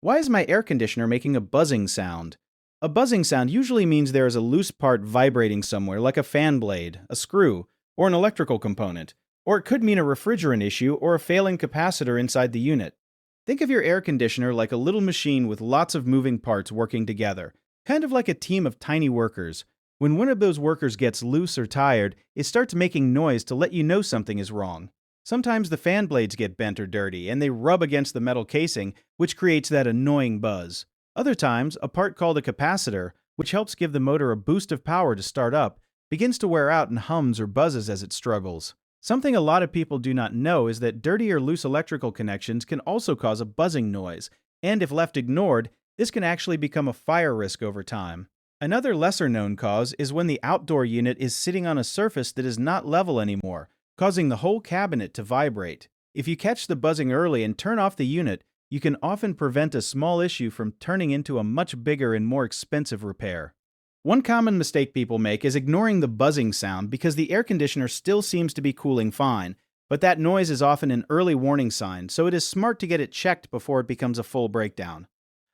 Why is my air conditioner making a buzzing sound? A buzzing sound usually means there is a loose part vibrating somewhere, like a fan blade, a screw, or an electrical component. Or it could mean a refrigerant issue or a failing capacitor inside the unit. Think of your air conditioner like a little machine with lots of moving parts working together, kind of like a team of tiny workers. When one of those workers gets loose or tired, it starts making noise to let you know something is wrong. Sometimes the fan blades get bent or dirty, and they rub against the metal casing, which creates that annoying buzz. Other times, a part called a capacitor, which helps give the motor a boost of power to start up, begins to wear out and hums or buzzes as it struggles. Something a lot of people do not know is that dirty or loose electrical connections can also cause a buzzing noise, and if left ignored, this can actually become a fire risk over time. Another lesser-known cause is when the outdoor unit is sitting on a surface that is not level anymore, causing the whole cabinet to vibrate. If you catch the buzzing early and turn off the unit, you can often prevent a small issue from turning into a much bigger and more expensive repair. One common mistake people make is ignoring the buzzing sound because the air conditioner still seems to be cooling fine, but that noise is often an early warning sign, so it is smart to get it checked before it becomes a full breakdown.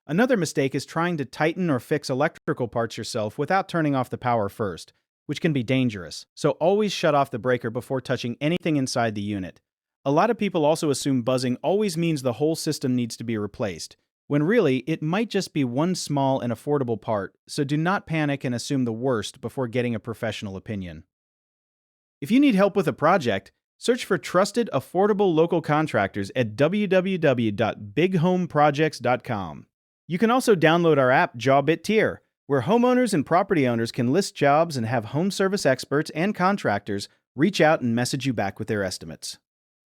Another mistake is trying to tighten or fix electrical parts yourself without turning off the power first, which can be dangerous, so always shut off the breaker before touching anything inside the unit. A lot of people also assume buzzing always means the whole system needs to be replaced, when really it might just be one small and affordable part, so do not panic and assume the worst before getting a professional opinion. If you need help with a project, search for trusted, affordable local contractors at www.bighomeprojects.com. You can also download our app Jobit Tier, where homeowners and property owners can list jobs and have home service experts and contractors reach out and message you back with their estimates.